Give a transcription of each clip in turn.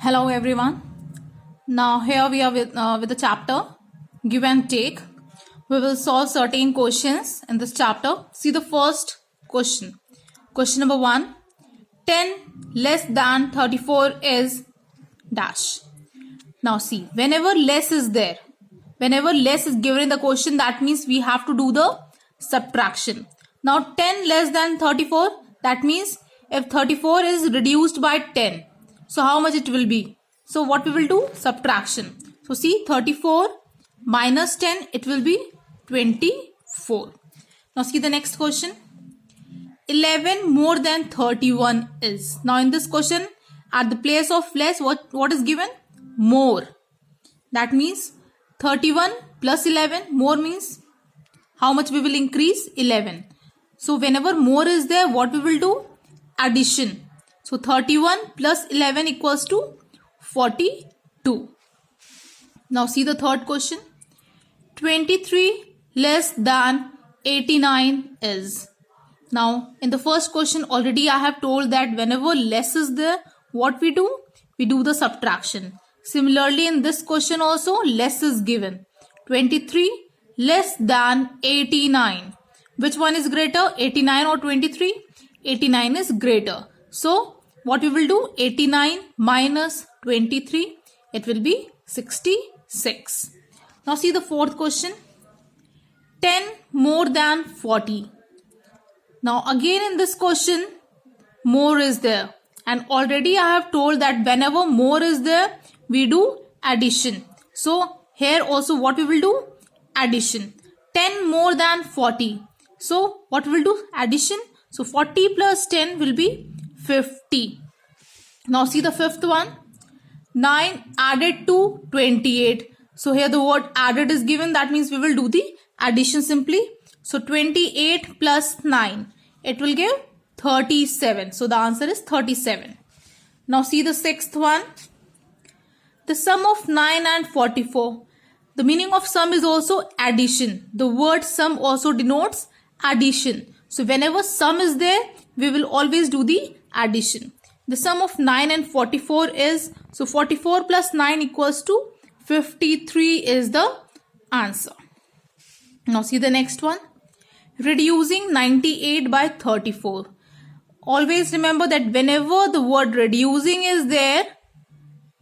Hello everyone. Now here we are with the chapter Give and Take. We will solve certain questions in this chapter. See the first question. Question number 1. 10 less than 34 is dash. Now see, whenever less is there, whenever less is given in the question, that means we have to do the subtraction. Now 10 less than 34, that means if 34 is reduced by 10, so how much it will be? So what we will do? Subtraction. So see, 34 minus 10, it will be 24. Now see the next question. 11 more than 31 is. Now in this question, at the place of less, what is given? More. That means 31 plus 11, more means how much we will increase? 11. So whenever more is there, what we will do? Addition. So 31 plus 11 equals to 42. Now see the third question. 23 less than 89 is. Now in the first question already I have told that whenever less is there, what we do? We do the subtraction. Similarly in this question also less is given. 23 less than 89. Which one is greater? 89 or 23? 89 is greater. So what we will do? 89 minus 23. It will be 66. Now see the fourth question. 10 more than 40. Now again in this question, more is there. And already I have told that whenever more is there, we do addition. So here also what we will do? Addition. 10 more than 40. So what we will do? Addition. So 40 plus 10 will be 50. Now see the fifth one. 9 added to 28. So here the word added is given. That means we will do the addition simply. So 28 plus 9. It will give 37. So the answer is 37. Now see the sixth one. The sum of 9 and 44. The meaning of sum is also addition. The word sum also denotes addition. So whenever sum is there, we will always do the addition. The sum of 9 and 44 is, so 44 plus 9 equals to 53 is the answer. Now see the next one. Reducing 98 by 34. Always remember that whenever the word reducing is there,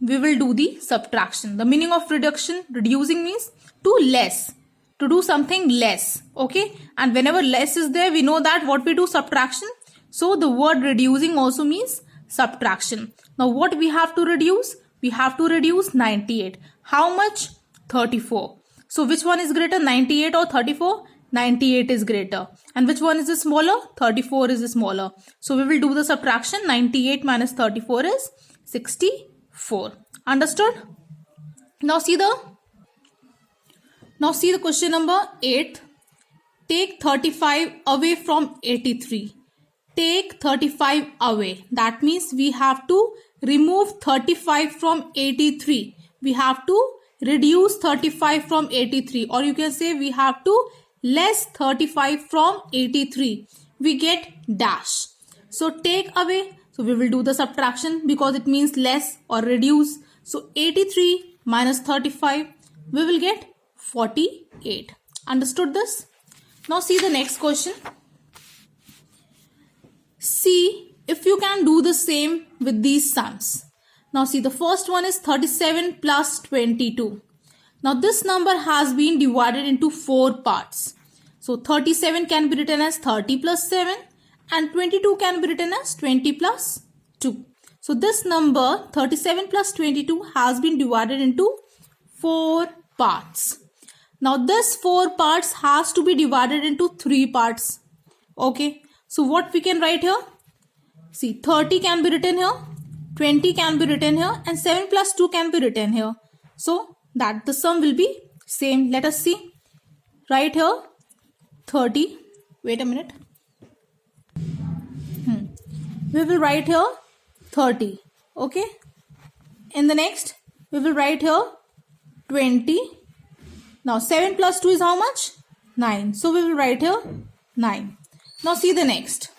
we will do the subtraction. The meaning of reducing means to less. To do something less. Okay. And whenever less is there, we know that what we do? Subtraction. So the word reducing also means subtraction. Now what we have to reduce? We have to reduce 98. How much? 34. So which one is greater? 98 or 34? 98 is greater. And which one is the smaller? 34 is the smaller. So we will do the subtraction. 98 minus 34 is 64. Understood? Now see the question number 8. Take 35 away from 83. Take 35 away. That means we have to remove 35 from 83. We have to reduce 35 from 83. Or you can say we have to less 35 from 83. We get dash. So take away. So we will do the subtraction because it means less or reduce. So 83 minus 35. We will get 48. Understood this? Now see the next question. See if you can do the same with these sums. Now see the first one is 37 plus 22. Now this number has been divided into 4 parts. So 37 can be written as 30 plus 7 and 22 can be written as 20 plus 2. So this number 37 plus 22 has been divided into 4 parts. Now this 4 parts has to be divided into 3 parts. Okay. So what we can write here? See, 30 can be written here, 20 can be written here and 7 plus 2 can be written here. So that the sum will be same. Let us see. Right here 30. Wait a minute. We will write here 30. Okay. In the next we will write here 20. Now 7 plus 2 is how much? 9. So we will write here 9. Now see the next.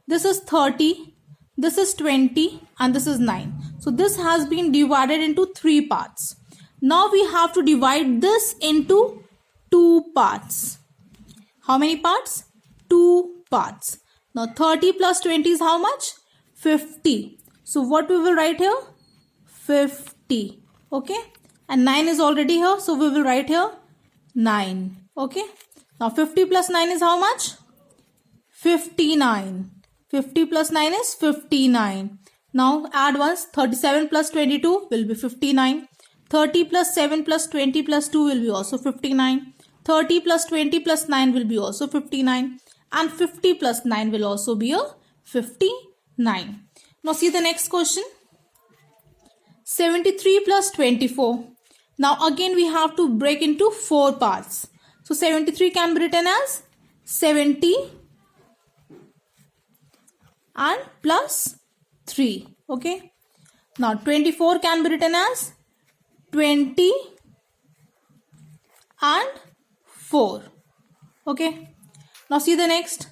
This is 30, this is 20 and this is 9. So this has been divided into 3 parts. Now we have to divide this into 2 parts. How many parts? 2 parts. Now 30 plus 20 is how much? 50. So what we will write here? 50. Okay. And 9 is already here. So we will write here 9. Okay. Now 50 plus 9 is how much? 59. 50 plus 9 is 59. Now add once. 37 plus 22 will be 59. 30 plus 7 plus 20 plus 2 will be also 59. 30 plus 20 plus 9 will be also 59. And 50 plus 9 will also be a 59. Now see the next question. 73 plus 24. Now again we have to break into 4 parts. So 73 can be written as 70 and plus 3. Okay. Now 24 can be written as 20 and 4. Okay. Now see the next.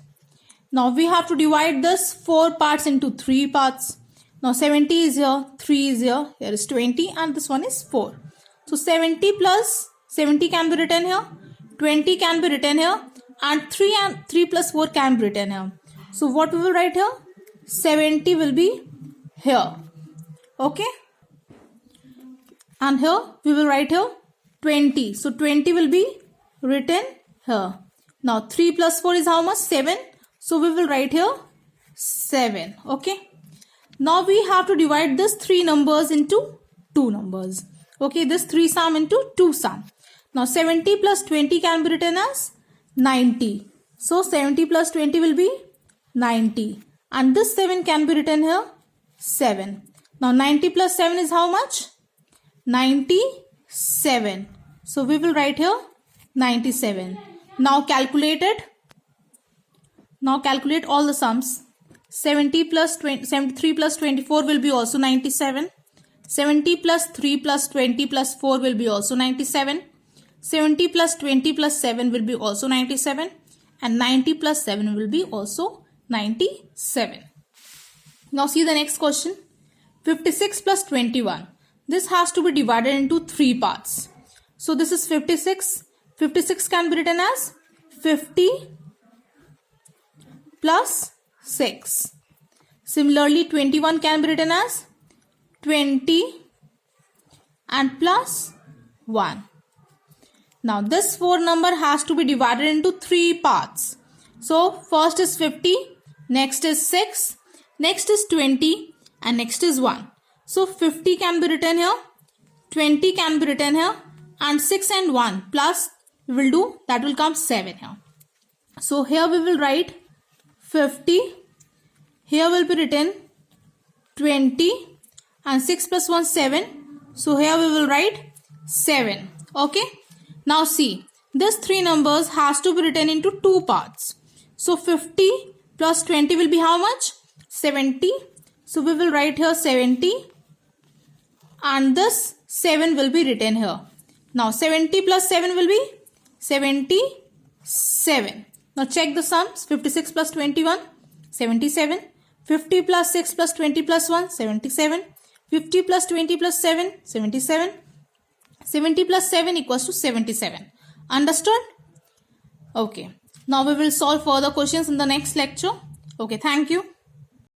Now we have to divide this 4 parts into 3 parts. Now 70 is here, 3 is here, here is 20 and this one is 4. So 70 plus 70 can be written here, 20 can be written here and 3 plus 4 can be written here. So what we will write here? 70 will be here. Okay. And here we will write here 20. So 20 will be written here. Now 3 plus 4 is how much? 7. So we will write here 7. Okay. Now we have to divide this 3 numbers into 2 numbers. Okay. This 3 sum into 2 sum. Now 70 plus 20 can be written as 90. So 70 plus 20 will be 90. And this 7 can be written here 7. Now 90 plus 7 is how much? 97. So we will write here 97. Now calculate it. Now calculate all the sums. 70 plus 20, 73 plus 24 will be also 97. 70 plus 3 plus 20 plus 4 will be also 97. 70 plus 20 plus 7 will be also 97. And 90 plus 7 will be also 97. Now see the next question. 56 plus 21. This has to be divided into 3 parts. So this is 56. 56 can be written as 50 plus 6. Similarly, 21 can be written as 20 and plus 1. Now this 4 number has to be divided into 3 parts. So first is 50, next is 6, next is 20 and next is 1. So 50 can be written here, 20 can be written here and 6 and 1 plus we will do, that will come 7 here. So here we will write 50, here will be written 20 and 6 plus 1 7. So here we will write 7. Okay. Now see, this 3 numbers has to be written into 2 parts. So 50 plus 20 will be how much? 70. So we will write here 70 and this 7 will be written here. Now 70 plus 7 will be 77. Now check the sums. 56 plus 21, 77. 50 plus 6 plus 20 plus 1, 77. 50 plus 20 plus 7, 77. 70 plus 7 equals to 77. Understood? Okay. Now we will solve further questions in the next lecture. Okay, thank you.